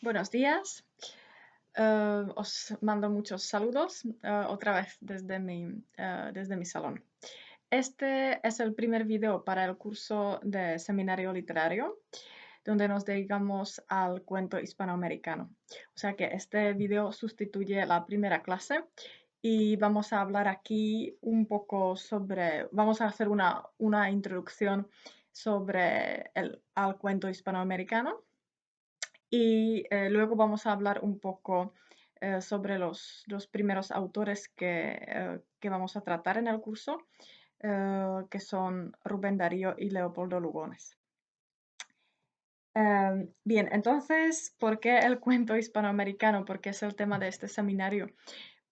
Buenos días. Os mando muchos saludos otra vez desde mi salón. Este es el primer video para el curso de seminario literario, donde nos dedicamos al cuento hispanoamericano. O sea que este video sustituye la primera clase y vamos a hablar aquí un poco vamos a hacer una introducción al cuento hispanoamericano y luego vamos a hablar un poco sobre los primeros autores que vamos a tratar en el curso, que son Rubén Darío y Leopoldo Lugones. Bien, entonces, ¿por qué el cuento hispanoamericano? Porque es el tema de este seminario.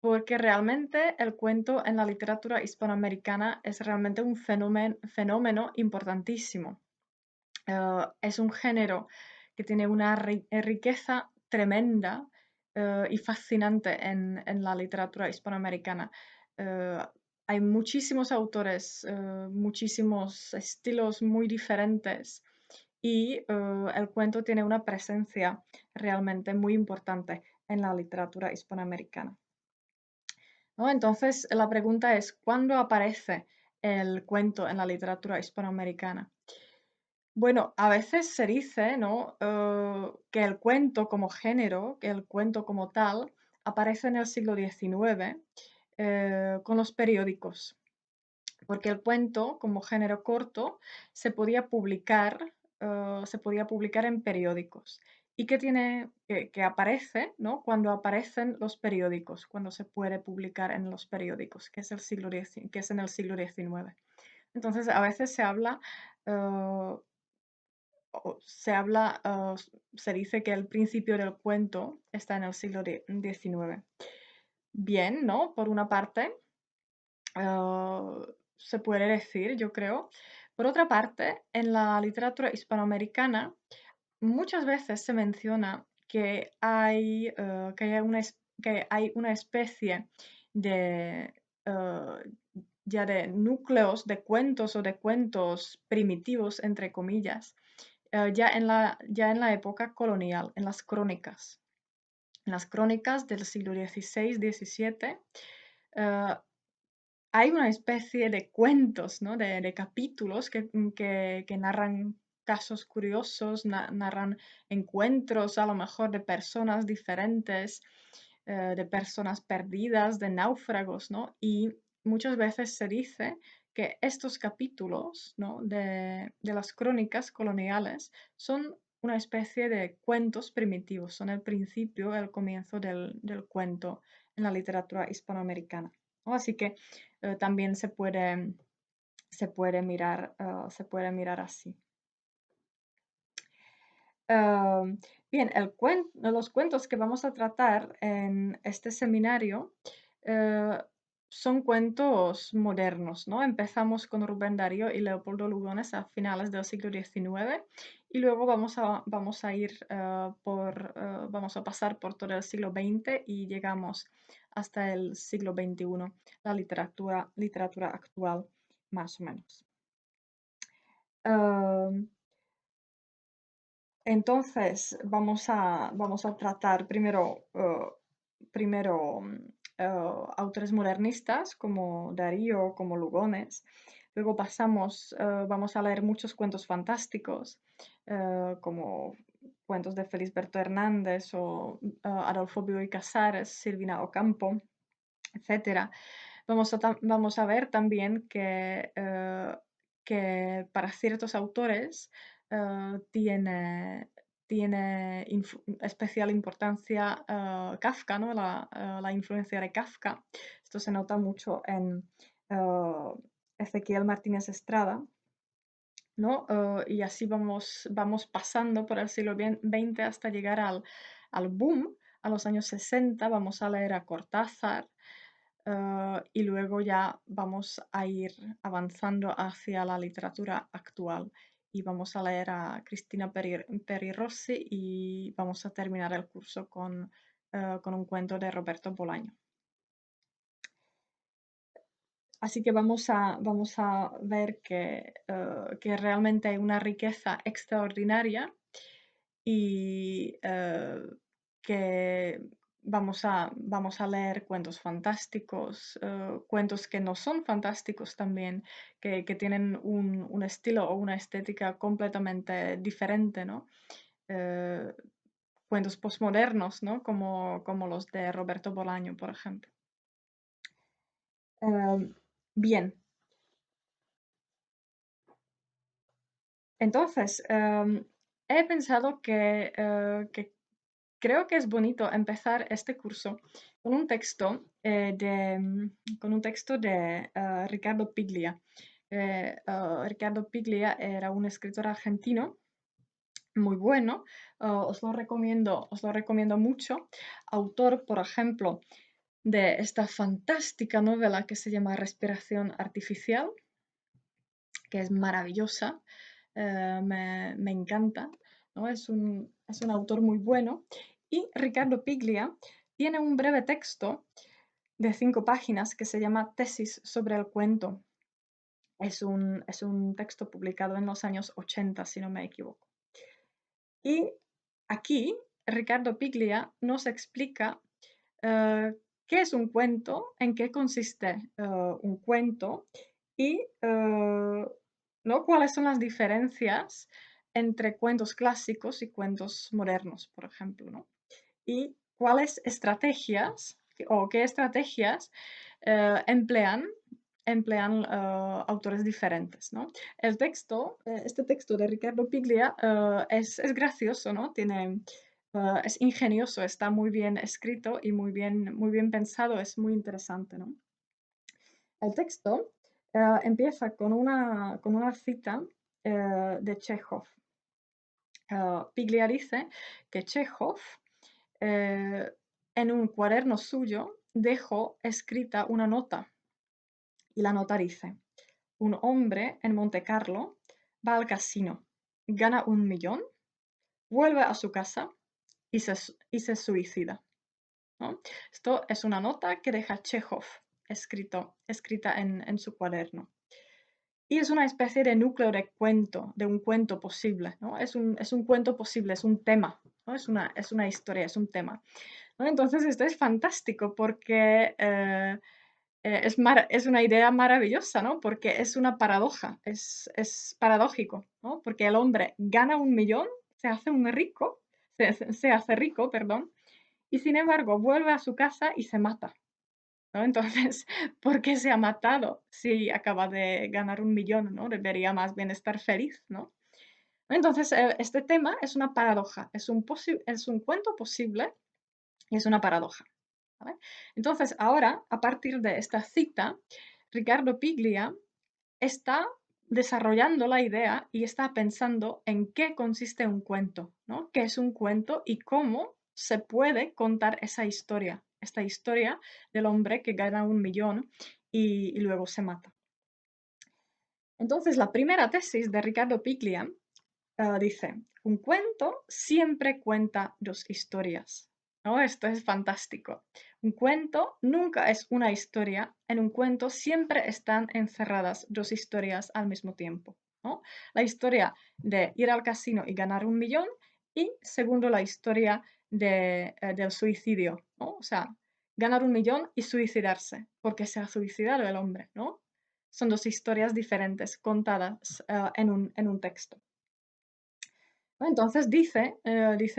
Porque realmente el cuento en la literatura hispanoamericana es realmente un fenómeno importantísimo. Es un género que tiene una riqueza tremenda y fascinante en la literatura hispanoamericana. Eh, Hay muchísimos autores, muchísimos estilos muy diferentes y el cuento tiene una presencia realmente muy importante en la literatura hispanoamericana, ¿no? Entonces, la pregunta es, ¿cuándo aparece el cuento en la literatura hispanoamericana? Bueno, a veces se dice, ¿no? Que el cuento como género, que el cuento como tal, aparece en el siglo XIX con los periódicos, porque el cuento como género corto se podía publicar en periódicos. ¿Y que tiene, que aparece, ¿no? Cuando aparecen los periódicos, cuando se puede publicar en los periódicos, que es que es en el siglo XIX. Entonces, a veces eh, se dice que el principio del cuento está en el siglo XIX. Bien, ¿no? Por una parte, se puede decir, yo creo. Por otra parte, en la literatura hispanoamericana muchas veces se menciona que hay una especie de, ya de núcleos de cuentos o de cuentos primitivos, entre comillas, ya en la época colonial, en las crónicas. En las crónicas del siglo XVI, XVII, eh, hay una especie de cuentos, ¿no? De capítulos que narran casos curiosos, narran encuentros a lo mejor de personas diferentes, de personas perdidas, de náufragos, ¿no? Y muchas veces se dice que estos capítulos, ¿no? de las crónicas coloniales son una especie de cuentos primitivos, son el principio, el comienzo del cuento en la literatura hispanoamericana, ¿no? Así que también se puede mirar así. Am, Bien, los cuentos que vamos a tratar en este seminario eh, son cuentos modernos, ¿no? Empezamos con Rubén Darío y Leopoldo Lugones a finales del siglo XIX y luego vamos a ir vamos a pasar por todo el siglo XX y llegamos hasta el siglo XXI, la literatura actual, más o menos. Am, entonces, vamos a tratar primero autores modernistas como Darío, como Lugones. Luego vamos a leer muchos cuentos fantásticos, como cuentos de Felisberto Hernández o Adolfo Bioy Casares, Silvina Ocampo, etcétera. Vamos a ver también que para ciertos autores tiene especial importancia Kafka, ¿no? La influencia de Kafka. Esto se nota mucho en Ezequiel Martínez Estrada, ¿no? Y así vamos pasando por el siglo XX hasta llegar al boom, a los años 60. Vamos a leer a Cortázar, y luego ya vamos a ir avanzando hacia la literatura actual y vamos a leer a Cristina Peri Rossi y vamos a terminar el curso con un cuento de Roberto Bolaño. Así que vamos a ver que realmente hay una riqueza extraordinaria y que vamos a leer cuentos fantásticos, cuentos que no son fantásticos también, que tienen un estilo o una estética completamente diferente, ¿no? Eh, cuentos postmodernos, ¿no? Como los de Roberto Bolaño, por ejemplo. Bien, entonces, he pensado que creo que es bonito empezar este curso con un texto con un texto de Ricardo Piglia. Ricardo Piglia era un escritor argentino muy bueno, os lo recomiendo mucho. Autor, por ejemplo, de esta fantástica novela que se llama Respiración Artificial, que es maravillosa, me encanta, ¿no? Es un autor muy bueno. Y Ricardo Piglia tiene un breve texto de 5 páginas que se llama Tesis sobre el cuento. Es un texto publicado en los años 80, si no me equivoco. Y aquí Ricardo Piglia nos explica qué es un cuento, en qué consiste un cuento y ¿no? cuáles son las diferencias entre cuentos clásicos y cuentos modernos, por ejemplo, ¿no? Y cuáles estrategias o qué estrategias emplean autores diferentes, ¿no? El texto, este texto de Ricardo Piglia es gracioso, ¿no? Es ingenioso, está muy bien escrito y muy bien pensado, es muy interesante, ¿no? El texto empieza con una cita de Chekhov. Piglia dice que Chekhov en un cuaderno suyo dejó escrita una nota y la nota dice: un hombre en Montecarlo va al casino, gana 1 millón, vuelve a su casa y se suicida, ¿no? Esto es una nota que deja Chekhov escrita en su cuaderno. Y es una especie de núcleo de cuento, de un cuento posible, ¿no? Es un cuento posible, es un tema, ¿no? Es una historia, es un tema, ¿no? Entonces esto es fantástico porque es una idea maravillosa, ¿no? Porque es una paradoja, es paradójico, ¿no? Porque el hombre gana 1 millón, se hace un rico, se hace rico, perdón, y sin embargo vuelve a su casa y se mata, ¿no? Entonces, ¿por qué se ha matado si acaba de ganar 1 millón, ¿no? Debería más bien estar feliz, ¿no? Entonces, este tema es una paradoja, es un cuento posible y es una paradoja, ¿vale? Entonces, ahora, a partir de esta cita, Ricardo Piglia está desarrollando la idea y está pensando en qué consiste un cuento, ¿no? ¿Qué es un cuento y cómo se puede contar esta historia del hombre que gana 1 millón y luego se mata? Entonces, la primera tesis de Ricardo Piglia dice, un cuento siempre cuenta 2 historias, ¿no? Esto es fantástico. Un cuento nunca es una historia. En un cuento siempre están encerradas 2 historias al mismo tiempo, ¿no? La historia de ir al casino y ganar 1 millón y segundo la historia del suicidio, ¿no? O sea, ganar 1 millón y suicidarse, porque se ha suicidado el hombre, ¿no? Son 2 historias diferentes contadas en un texto. Entonces dice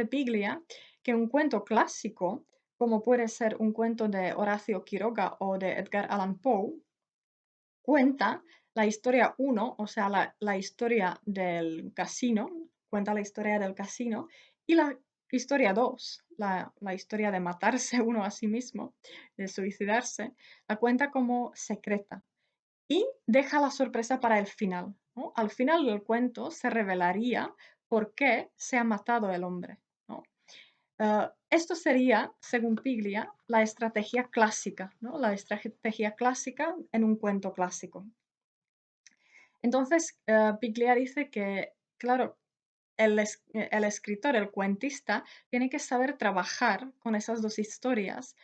Piglia que un cuento clásico, como puede ser un cuento de Horacio Quiroga o de Edgar Allan Poe, cuenta la historia 1, o sea, la historia del casino, cuenta la historia del casino, y la historia 2, la historia de matarse uno a sí mismo, de suicidarse, la cuenta como secreta y deja la sorpresa para el final, ¿no? Al final del cuento se revelaría por qué se ha matado el hombre, ¿no? Esto sería, según Piglia, la estrategia clásica, ¿no? La estrategia clásica en un cuento clásico. Entonces, Piglia dice que, claro, el escritor, el cuentista, tiene que saber trabajar con esas 2 historias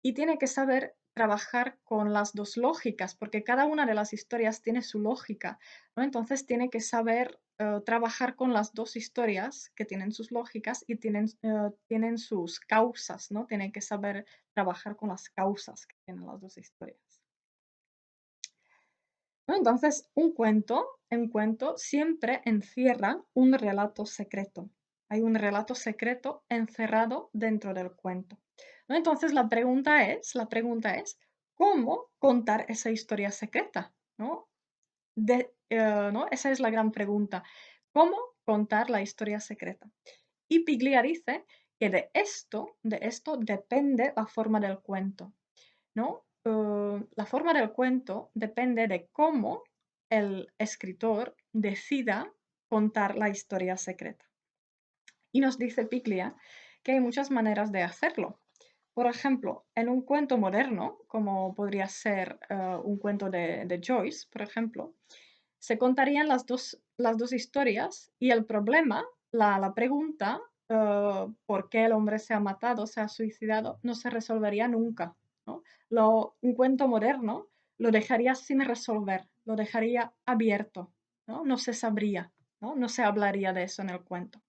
y tiene que saber trabajar con las 2 lógicas, porque cada una de las historias tiene su lógica, ¿no? Entonces tiene que saber trabajar con las dos historias que tienen sus lógicas y tienen sus causas, ¿no? Tienen que saber trabajar con las causas que tienen las dos historias. ¿No? Entonces, un cuento siempre encierra un relato secreto. Hay un relato secreto encerrado dentro del cuento. ¿No? Entonces, la pregunta es, ¿cómo contar esa historia secreta? ¿No? ¿No? Esa es la gran pregunta. ¿Cómo contar la historia secreta? Y Piglia dice que de esto depende la forma del cuento, ¿no? La forma del cuento depende de cómo el escritor decida contar la historia secreta. Y nos dice Piglia que hay muchas maneras de hacerlo. Por ejemplo, en un cuento moderno, como podría ser un cuento de Joyce, por ejemplo, se contarían las dos historias y el problema, la pregunta, por qué el hombre se ha matado, se ha suicidado, no se resolvería nunca, ¿no? Un cuento moderno lo dejaría sin resolver, lo dejaría abierto, ¿no? No se sabría, ¿no? No se hablaría de eso en el cuento.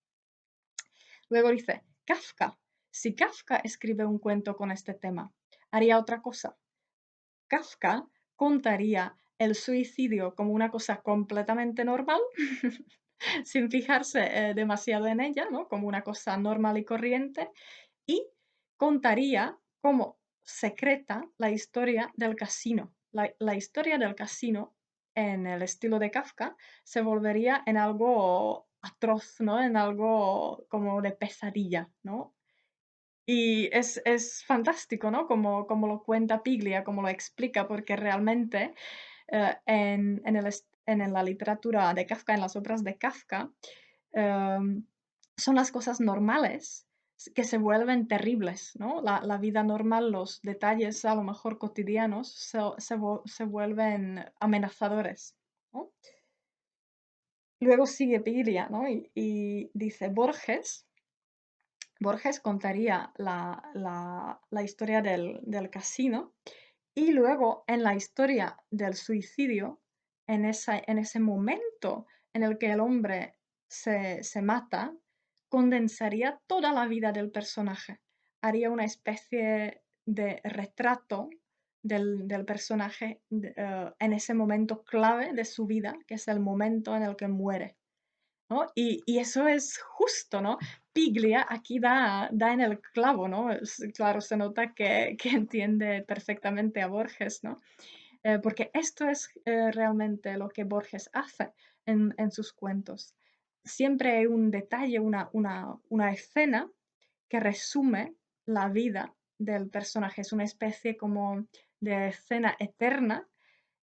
Luego dice, Kafka. Si Kafka escribe un cuento con este tema, haría otra cosa. Kafka contaría el suicidio como una cosa completamente normal, sin fijarse demasiado en ella, ¿no? Como una cosa normal y corriente, y contaría como secreta la historia del casino. La historia del casino, en el estilo de Kafka, se volvería en algo atroz, ¿no? En algo como de pesadilla, ¿no? Y es fantástico, ¿no? Como lo cuenta Piglia, como lo explica, porque realmente en la literatura de Kafka, en las obras de Kafka, em, son las cosas normales que se vuelven terribles, ¿no? La vida normal, los detalles a lo mejor cotidianos se vuelven amenazadores, ¿no? Luego sigue Piglia, ¿no? Y dice, Borges contaría la historia del casino y luego en la historia del suicidio, en ese momento en el que el hombre se mata, condensaría toda la vida del personaje. Haría una especie de retrato del personaje en ese momento clave de su vida, que es el momento en el que muere. ¿No? Y eso es justo, ¿no? Piglia aquí da en el clavo, ¿no? Claro, se nota que entiende perfectamente a Borges, ¿no? Porque esto es realmente lo que Borges hace en sus cuentos. Siempre hay un detalle, una escena que resume la vida del personaje. Es una especie como de escena eterna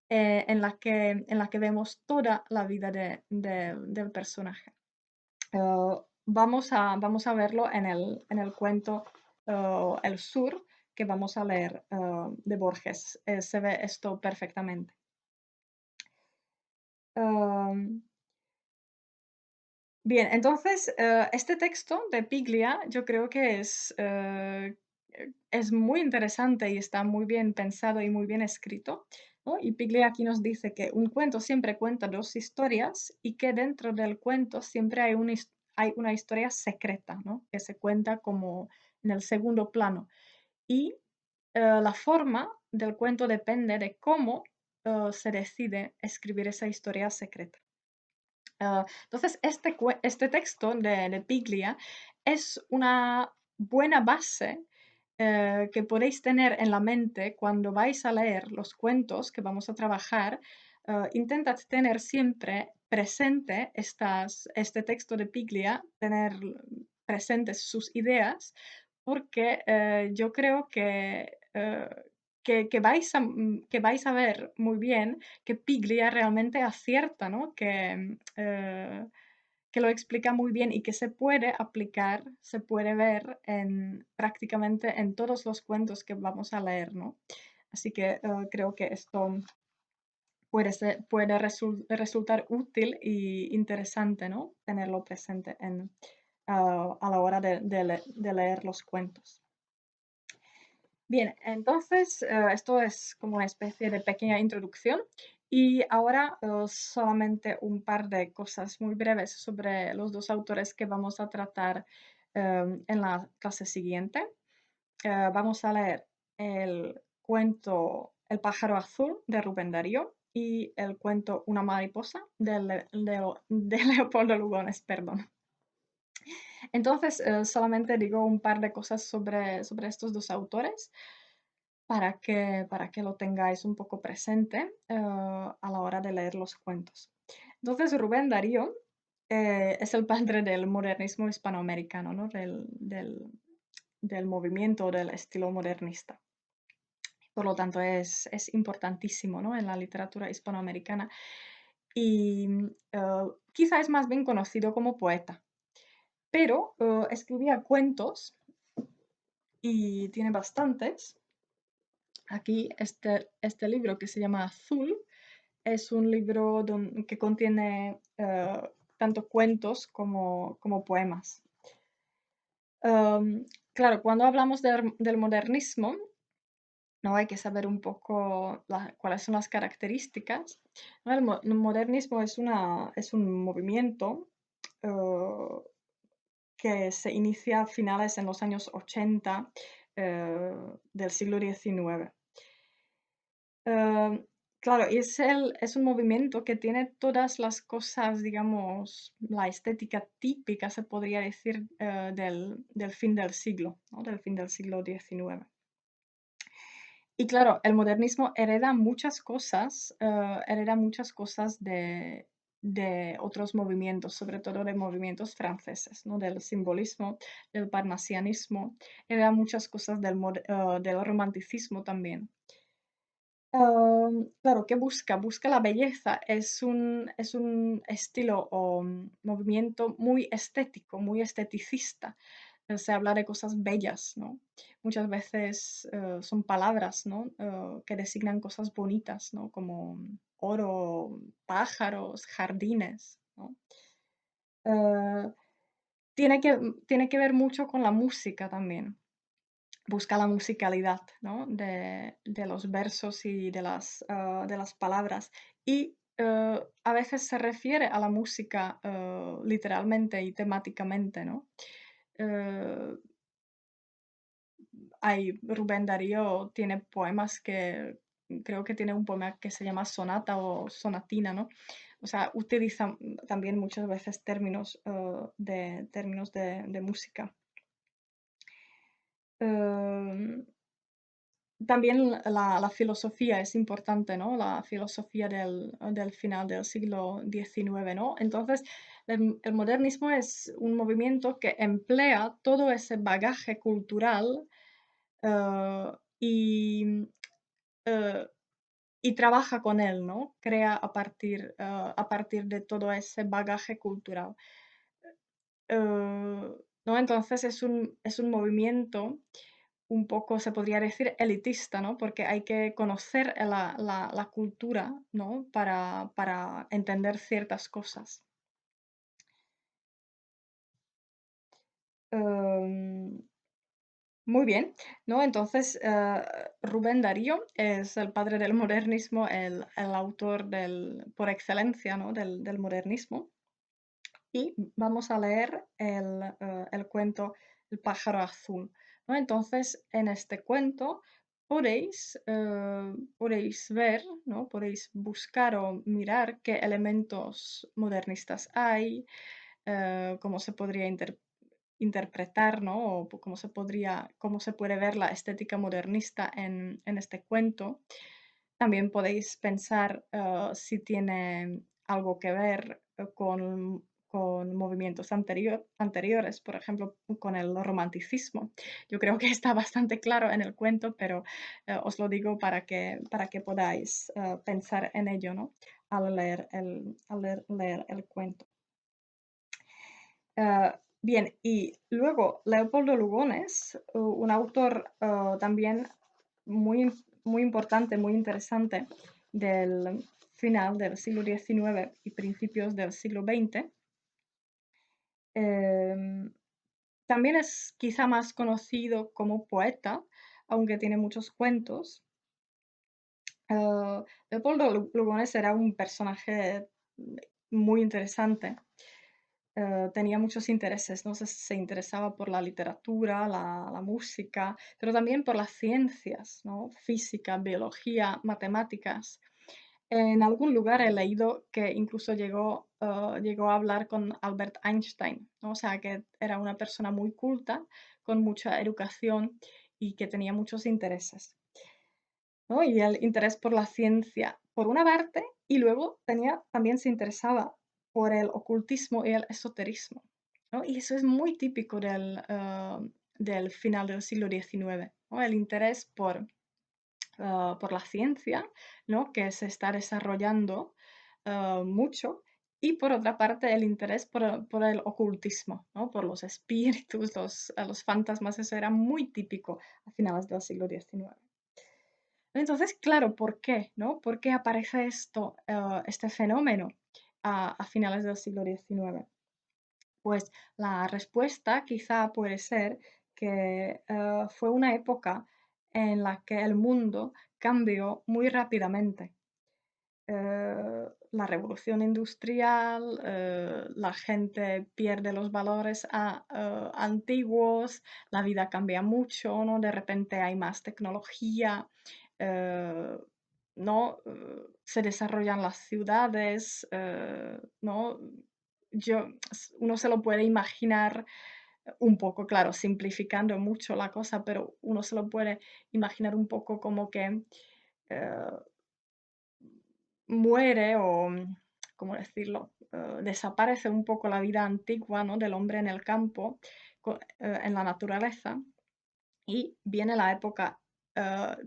en la que vemos toda la vida del personaje. Vamos a verlo en el cuento El Sur, que vamos a leer de Borges. Se ve esto perfectamente. Um, Bien, entonces, este texto de Piglia yo creo que es muy interesante y está muy bien pensado y muy bien escrito, ¿no? Y Piglia aquí nos dice que un cuento siempre cuenta dos historias y que dentro del cuento siempre hay una historia secreta, ¿no? Que se cuenta como en el segundo plano. Y la forma del cuento depende de cómo se decide escribir esa historia secreta. Entonces, este texto de Piglia es una buena base que podéis tener en la mente cuando vais a leer los cuentos que vamos a trabajar. Intentad tener siempre presente este texto de Piglia, tener presentes sus ideas, porque yo creo que vais a ver muy bien que Piglia realmente acierta, ¿no? Que lo explica muy bien y que se puede aplicar, se puede ver prácticamente en todos los cuentos que vamos a leer, ¿no? Así que creo que esto puede resultar útil y interesante, ¿no? Tenerlo presente a la hora de leer los cuentos. Bien, entonces esto es como una especie de pequeña introducción Y ahora solamente un par de cosas muy breves sobre los dos autores que vamos a tratar en la clase siguiente. Vamos a leer el cuento El pájaro azul de Rubén Darío y el cuento Una mariposa de Leopoldo Lugones, perdón. Entonces, solamente digo un par de cosas sobre estos dos autores para que lo tengáis un poco presente a la hora de leer los cuentos. Entonces, Rubén Darío es el padre del modernismo hispanoamericano, ¿no? Del movimiento del estilo modernista. Por lo tanto, es importantísimo, ¿no? En la literatura hispanoamericana. Y quizá es más bien conocido como poeta, pero escribía cuentos y tiene bastantes. Aquí este libro que se llama Azul es un libro que contiene tanto cuentos como poemas. Claro, cuando hablamos del modernismo, ¿no? Hay que saber un poco cuáles son las características, ¿no? El modernismo es un movimiento eh, que se inicia a finales en los años 80 del siglo XIX. Claro, es un movimiento que tiene todas las cosas, digamos, la estética típica, se podría decir, del fin del siglo, ¿no? Del fin del siglo XIX. Y claro, el modernismo hereda muchas cosas de otros movimientos, sobre todo de movimientos franceses, ¿no? Del simbolismo, del parnasianismo, hereda muchas cosas del romanticismo también. Claro, ¿qué busca? Busca la belleza. Es un estilo o movimiento muy estético, muy esteticista. Se habla de cosas bellas, ¿no? Muchas veces son palabras, ¿no? Que designan cosas bonitas, ¿no? Como oro, pájaros, jardines, ¿no? Eh, tiene que ver mucho con la música también. Busca la musicalidad, ¿no? De los versos y de las palabras. Y a veces se refiere a la música literalmente y temáticamente, ¿no? Eh, Rubén Darío tiene poemas que creo que tiene un poema que se llama sonata o sonatina, ¿no? O sea, utiliza también muchas veces términos de música. Em, También la filosofía es importante, ¿no? La filosofía del final del siglo XIX, ¿no? Entonces, el modernismo es un movimiento que emplea todo ese bagaje cultural eh, y, eh, y trabaja con él, ¿no? Crea a partir de todo ese bagaje cultural. ¿No? Entonces es un movimiento un poco, se podría decir, elitista, ¿no? Porque hay que conocer la cultura, ¿no? Para entender ciertas cosas. Em, Muy bien, ¿no? Entonces, Rubén Darío es el padre del modernismo, el autor por excelencia, ¿no? Del modernismo. Y vamos a leer el cuento El pájaro azul, ¿no? Entonces, en este cuento podéis ver, ¿no? Podéis buscar o mirar qué elementos modernistas hay, cómo se podría interpretar, ¿no? O cómo se puede ver la estética modernista en este cuento. También podéis pensar si tiene algo que ver con movimientos anteriores, por ejemplo, con el romanticismo. Yo creo que está bastante claro en el cuento, pero os lo digo para que podáis pensar en ello, ¿no? Al leer el cuento. Bien, y luego Leopoldo Lugones, un autor también muy, muy importante, muy interesante del final del siglo XIX y principios del siglo XX. em, También es quizá más conocido como poeta, aunque tiene muchos cuentos. Leopoldo Lugones era un personaje muy interesante. Tenía muchos intereses, ¿no? Se interesaba por la literatura, la música, pero también por las ciencias, ¿no? Física, biología, matemáticas. En algún lugar he leído que incluso llegó a hablar con Albert Einstein, ¿no? O sea, que era una persona muy culta, con mucha educación y que tenía muchos intereses, ¿no? Y el interés por la ciencia, por una parte, y luego también se interesaba por el ocultismo y el esoterismo, ¿no? Y eso es muy típico del final del siglo XIX, ¿no? El interés por la ciencia, ¿no? Que se está desarrollando mucho. Y por otra parte, el interés por el ocultismo, ¿no? Por los espíritus, los fantasmas, eso era muy típico a finales del siglo XIX. Entonces, claro, ¿por qué? ¿No? ¿Por qué aparece este fenómeno a finales del siglo XIX? Pues la respuesta quizá puede ser que fue una época en la que el mundo cambió muy rápidamente. La revolución industrial, la gente pierde los valores antiguos, la vida cambia mucho, ¿no? De repente hay más tecnología, eh, ¿no? Se desarrollan las ciudades, ¿no? Uno se lo puede imaginar un poco, claro, simplificando mucho la cosa, pero uno se lo puede imaginar un poco como que eh, muere o, ¿cómo decirlo? Desaparece un poco la vida antigua, ¿no? Del hombre en el campo, en la naturaleza, y viene la época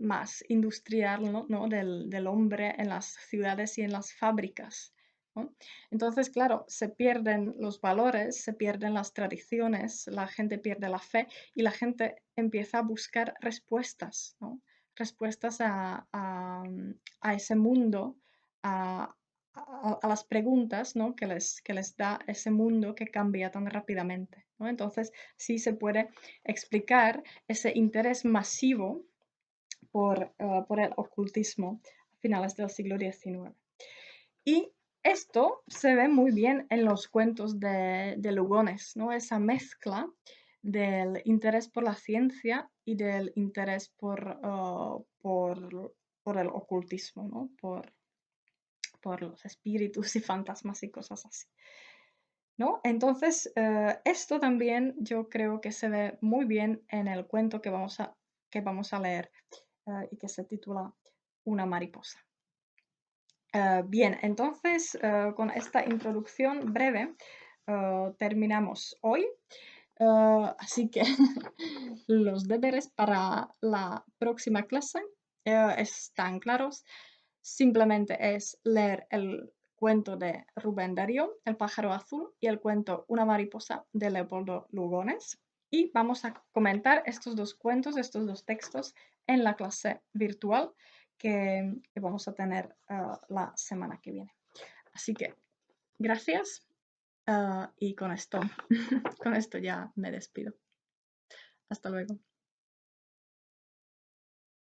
más industrial, ¿no? Del hombre en las ciudades y en las fábricas, ¿no? Entonces, claro, se pierden los valores, se pierden las tradiciones, la gente pierde la fe y la gente empieza a buscar respuestas, ¿no? Respuestas a ese mundo, a, a las preguntas, ¿no? Que les da ese mundo que cambia tan rápidamente, ¿no? Entonces, sí se puede explicar ese interés masivo por el ocultismo a finales del siglo XIX. Y esto se ve muy bien en los cuentos de Lugones, ¿no? Esa mezcla del interés por la ciencia y del interés por el ocultismo, ¿no? Por los espíritus y fantasmas y cosas así, ¿no? Entonces, esto también yo creo que se ve muy bien en el cuento que vamos a leer y que se titula Una mariposa. Bien, entonces con esta introducción breve terminamos hoy. Así que los deberes para la próxima clase están claros. Simplemente es leer el cuento de Rubén Darío, El pájaro azul, y el cuento Una mariposa de Leopoldo Lugones. Y vamos a comentar estos dos cuentos, estos dos textos en la clase virtual que vamos a tener la semana que viene. Así que gracias y con esto, con esto ya me despido. Hasta luego.